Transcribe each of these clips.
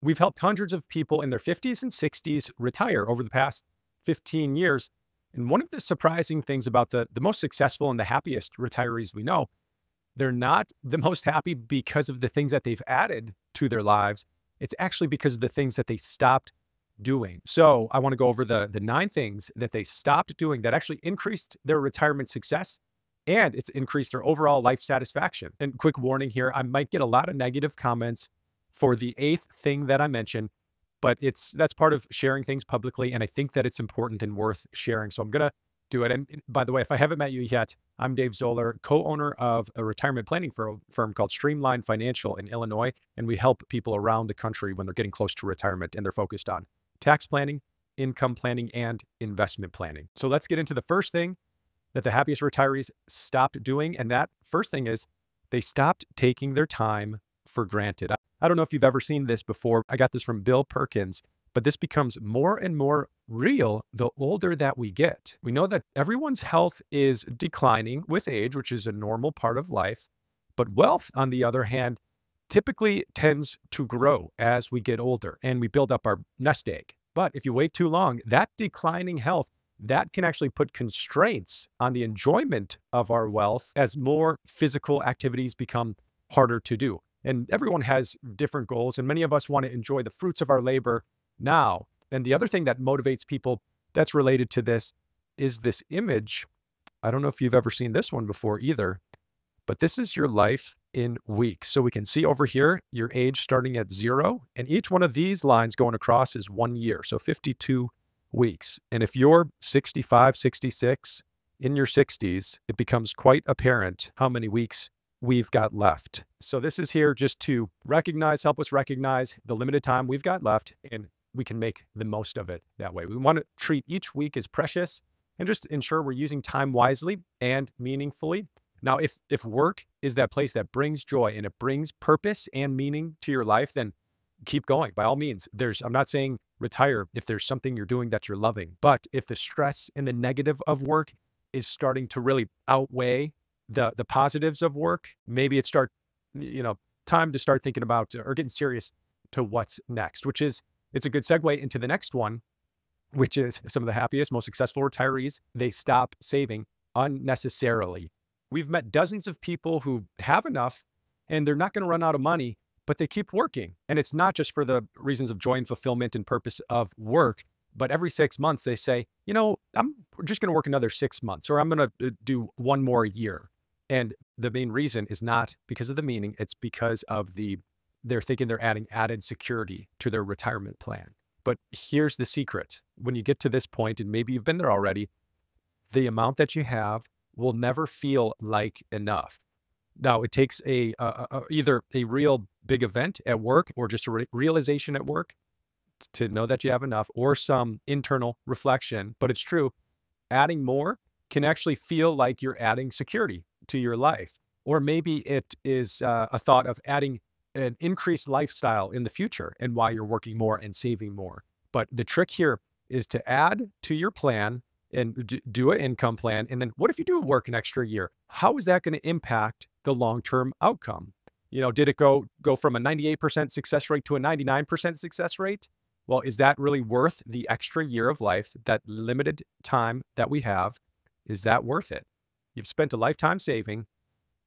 We've helped hundreds of people in their 50s and 60s retire over the past 15 years. And one of the surprising things about the most successful and the happiest retirees we know, they're not the most happy because of the things that they've added to their lives. It's actually because of the things that they stopped doing. So I want to go over the 9 things that they stopped doing that actually increased their retirement success, and it's increased their overall life satisfaction. And quick warning here, I might get a lot of negative comments for the 8th thing that I mentioned, but that's part of sharing things publicly. And I think that it's important and worth sharing. So I'm going to do it. And by the way, if I haven't met you yet, I'm Dave Zoller, co-owner of a retirement planning firm called Streamline Financial in Illinois. And we help people around the country when they're getting close to retirement and they're focused on tax planning, income planning, and investment planning. So let's get into the first thing that the happiest retirees stopped doing. And that first thing is they stopped taking their time for granted. I don't know if you've ever seen this before. I got this from Bill Perkins, but this becomes more and more real the older that we get. We know that everyone's health is declining with age, which is a normal part of life. But wealth, on the other hand, typically tends to grow as we get older and we build up our nest egg. But if you wait too long, that declining health, that can actually put constraints on the enjoyment of our wealth as more physical activities become harder to do. And everyone has different goals, and many of us want to enjoy the fruits of our labor now. And the other thing that motivates people that's related to this is this image. I don't know if you've ever seen this one before either, but this is your life in weeks. So we can see over here your age starting at 0, and each one of these lines going across is 1 year, so 52 weeks. And if you're 65, 66, in your 60s, it becomes quite apparent how many weeks we've got left. So this is here just to help us recognize the limited time we've got left, and we can make the most of it that way. We want to treat each week as precious and just ensure we're using time wisely and meaningfully. Now, if work is that place that brings joy and it brings purpose and meaning to your life, then keep going. By all means, I'm not saying retire if there's something you're doing that you're loving, but if the stress and the negative of work is starting to really outweigh the positives of work, maybe it's time to start thinking about or getting serious to what's next, it's a good segue into the next one, which is some of the happiest, most successful retirees. They stop saving unnecessarily. We've met dozens of people who have enough and they're not going to run out of money, but they keep working. And it's not just for the reasons of joy and fulfillment and purpose of work, but every 6 months they say, I'm just going to work another 6 months, or I'm going to do 1 more year. And the main reason is not because of the meaning, it's because of they're thinking they're adding added security to their retirement plan. But here's the secret. When you get to this point, and maybe you've been there already, the amount that you have will never feel like enough. Now, it takes either a real big event at work or just a realization at work to know that you have enough, or some internal reflection. But it's true, adding more can actually feel like you're adding security to your life. Or maybe it is a thought of adding an increased lifestyle in the future and why you're working more and saving more. But the trick here is to add to your plan and do an income plan. And then what if you do work an extra year? How is that going to impact the long-term outcome? Did it go from a 98% success rate to a 99% success rate? Well, is that really worth the extra year of life, that limited time that we have? Is that worth it? You've spent a lifetime saving.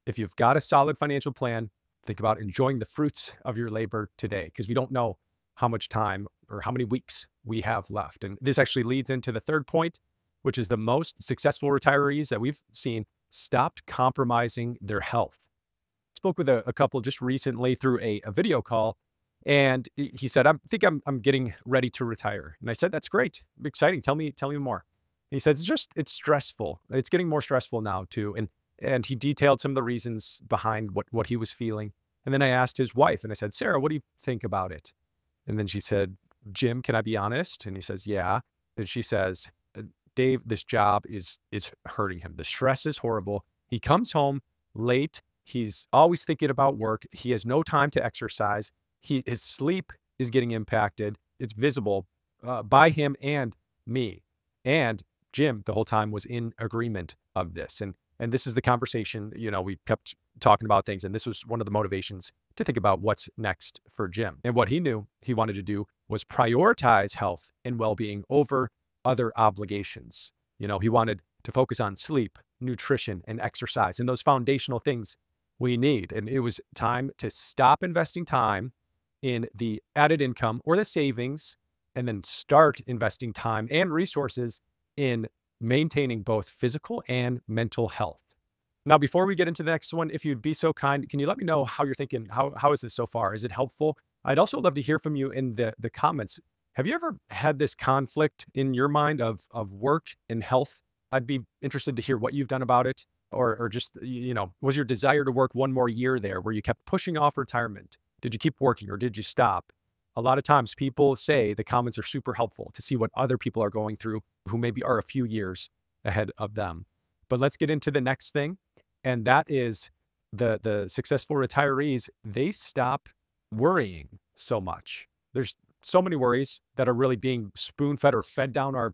If you've got a solid financial plan, think about enjoying the fruits of your labor today, because we don't know how much time or how many weeks we have left. And this actually leads into the third point, which is the most successful retirees that we've seen stopped compromising their health. I spoke with a couple just recently through a video call, and he said, I think I'm getting ready to retire. And I said, that's great. Exciting. Tell me more. And he said, it's stressful. It's getting more stressful now too. And he detailed some of the reasons behind what he was feeling. And then I asked his wife and I said, Sarah, what do you think about it? And then she said, Jim, can I be honest? And he says, yeah. And she says, Dave, this job is hurting him. The stress is horrible. He comes home late. He's always thinking about work. He has no time to exercise. His sleep is getting impacted. It's visible by him and me. And Jim, the whole time, was in agreement of this. And this is the conversation, we kept talking about things. And this was one of the motivations to think about what's next for Jim. And what he knew he wanted to do was prioritize health and well-being over other obligations. He wanted to focus on sleep, nutrition, and exercise, and those foundational things we need. And it was time to stop investing time in the added income or the savings, and then start investing time and resources in maintaining both physical and mental health. Now, before we get into the next one, if you'd be so kind, can you let me know how you're thinking? How is this so far? Is it helpful? I'd also love to hear from you in the comments. Have you ever had this conflict in your mind of work and health? I'd be interested to hear what you've done about it, or just, was your desire to work one more year there where you kept pushing off retirement? Did you keep working or did you stop? A lot of times people say the comments are super helpful to see what other people are going through who maybe are a few years ahead of them. But let's get into the next thing. And that is the successful retirees, they stop worrying so much. There's so many worries that are really being spoon-fed or fed down our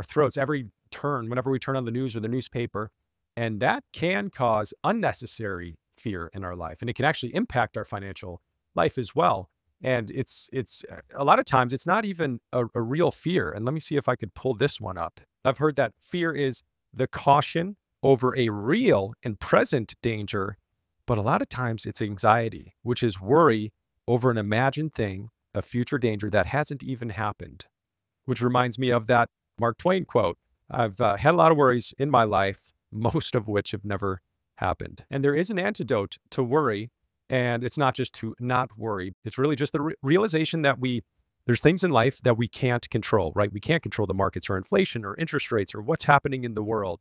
throats every turn, whenever we turn on the news or the newspaper. And that can cause unnecessary fear in our life. And it can actually impact our financial life as well. And it's a lot of times it's not even a real fear. And let me see if I could pull this one up. I've heard that fear is the caution over a real and present danger, but a lot of times it's anxiety, which is worry over an imagined thing, a future danger that hasn't even happened, which reminds me of that Mark Twain quote. I've had a lot of worries in my life, most of which have never happened. And there is an antidote to worry, and it's not just to not worry. It's really just the realization that there's things in life that we can't control, right? We can't control the markets or inflation or interest rates or what's happening in the world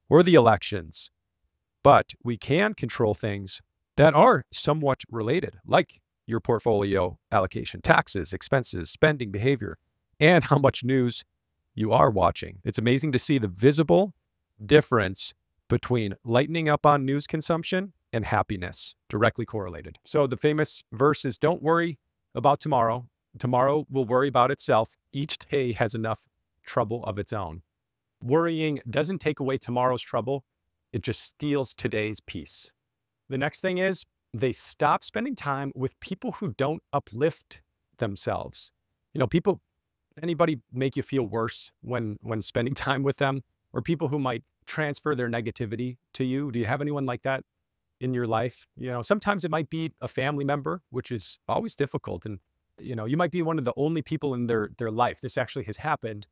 or the elections, but we can control things that are somewhat related, like your portfolio allocation, taxes, expenses, spending behavior, and how much news you are watching. It's amazing to see the visible difference between lightening up on news consumption and happiness, directly correlated. So the famous verse is, don't worry about tomorrow. Tomorrow will worry about itself. Each day has enough trouble of its own. Worrying doesn't take away tomorrow's trouble. It just steals today's peace. The next thing is they stop spending time with people who don't uplift themselves. Anybody make you feel worse when spending time with them, or people who might transfer their negativity to you? Do you have anyone like that in your life? Sometimes it might be a family member, which is always difficult. And, you might be one of the only people in their life. This actually has happened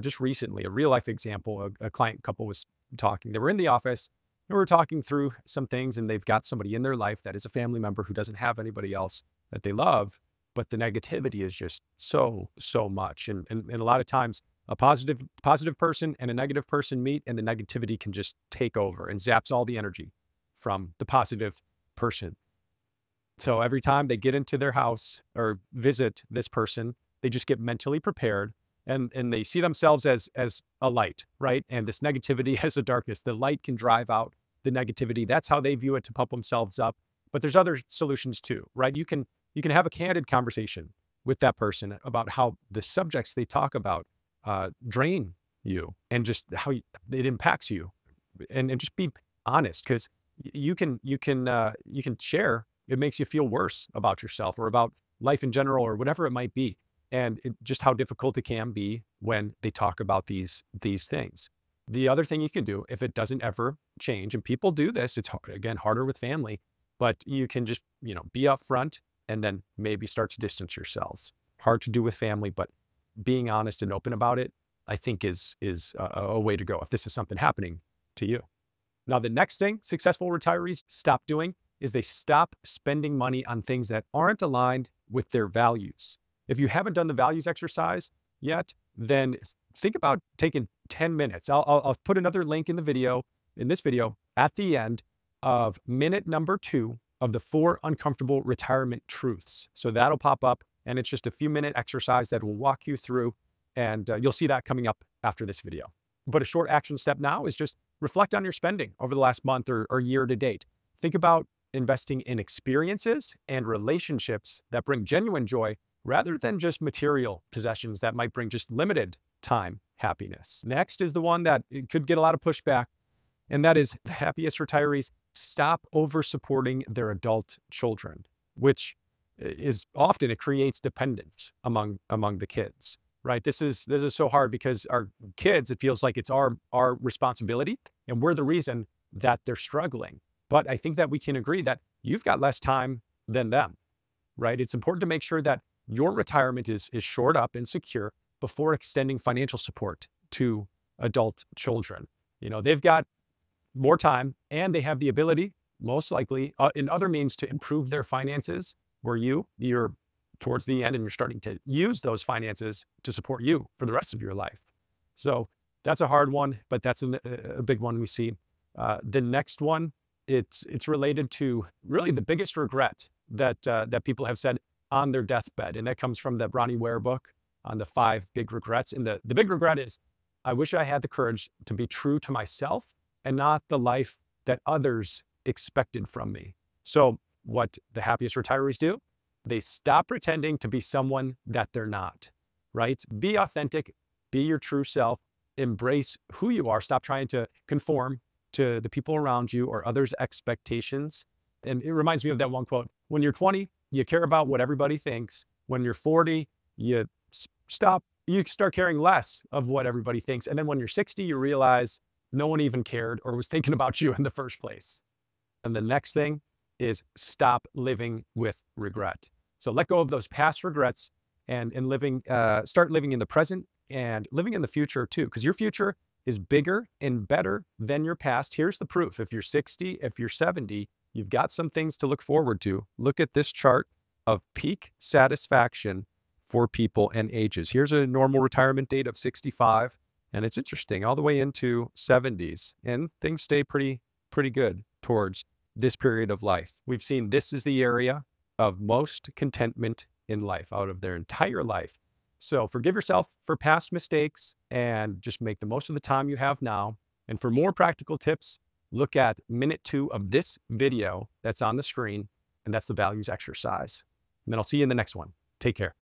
just recently, a real life example. A client couple was talking. They were in the office and we were talking through some things, and they've got somebody in their life that is a family member who doesn't have anybody else that they love, but the negativity is just so much. And a lot of times a positive person and a negative person meet, and the negativity can just take over and zaps all the energy from the positive person. So every time they get into their house or visit this person, they just get mentally prepared, and they see themselves as a light, right? And this negativity as a darkness. The light can drive out the negativity. That's how they view it, to pump themselves up. But there's other solutions too, right? You can have a candid conversation with that person about how the subjects they talk about drain you, and just how it impacts you, and just be honest, because you can share. It makes you feel worse about yourself or about life in general or whatever it might be, and just how difficult it can be when they talk about these things. The other thing you can do, if it doesn't ever change, and people do this, it's again harder with family, but you can just be upfront and then maybe start to distance yourselves. Hard to do with family, but being honest and open about it, I think is a way to go if this is something happening to you. Now, the next thing successful retirees stop doing is they stop spending money on things that aren't aligned with their values. If you haven't done the values exercise yet, then think about taking 10 minutes. I'll put another link in this video at the end of minute number 2 of the 4 uncomfortable retirement truths. So that'll pop up, and it's just a few minute exercise that will walk you through, and you'll see that coming up after this video. But a short action step now is just reflect on your spending over the last month or year to date. Think about investing in experiences and relationships that bring genuine joy, rather than just material possessions that might bring just limited time happiness. Next is the one that it could get a lot of pushback, And that is the happiest retirees stop over supporting their adult children, which is often, it creates dependence among the kids, right? This is so hard because our kids, it feels like it's our responsibility and we're the reason that they're struggling. But I think that we can agree that you've got less time than them, right? It's important to make sure that your retirement is shored up and secure before extending financial support to adult children. You know, they've got more time and they have the ability, most likely, in other means to improve their finances, where you're towards the end and you're starting to use those finances to support you for the rest of your life. So that's a hard one, but that's a big one we see. The next one, it's related to really the biggest regret that people have said on their deathbed. And that comes from the Bronnie Ware book on the 5 big regrets. And the big regret is, I wish I had the courage to be true to myself and not the life that others expected from me. So what the happiest retirees do, they stop pretending to be someone that they're not, right? Be authentic, be your true self, embrace who you are. Stop trying to conform to the people around you or others' expectations. And it reminds me of that one quote: when you're 20, you care about what everybody thinks. When you're 40, you start caring less of what everybody thinks. And then when you're 60, you realize no one even cared or was thinking about you in the first place. And the next thing is stop living with regret. So let go of those past regrets and start living in the present and living in the future too, because your future is bigger and better than your past. Here's the proof. If you're 60, if you're 70, you've got some things to look forward to. Look at this chart of peak satisfaction for people and ages. Here's a normal retirement date of 65, and it's interesting, all the way into 70s, and things stay pretty good towards this period of life. We've seen this is the area of most contentment in life out of their entire life. So forgive yourself for past mistakes and just make the most of the time you have now. And for more practical tips, look at minute 2 of this video that's on the screen, and that's the values exercise. And then I'll see you in the next one. Take care.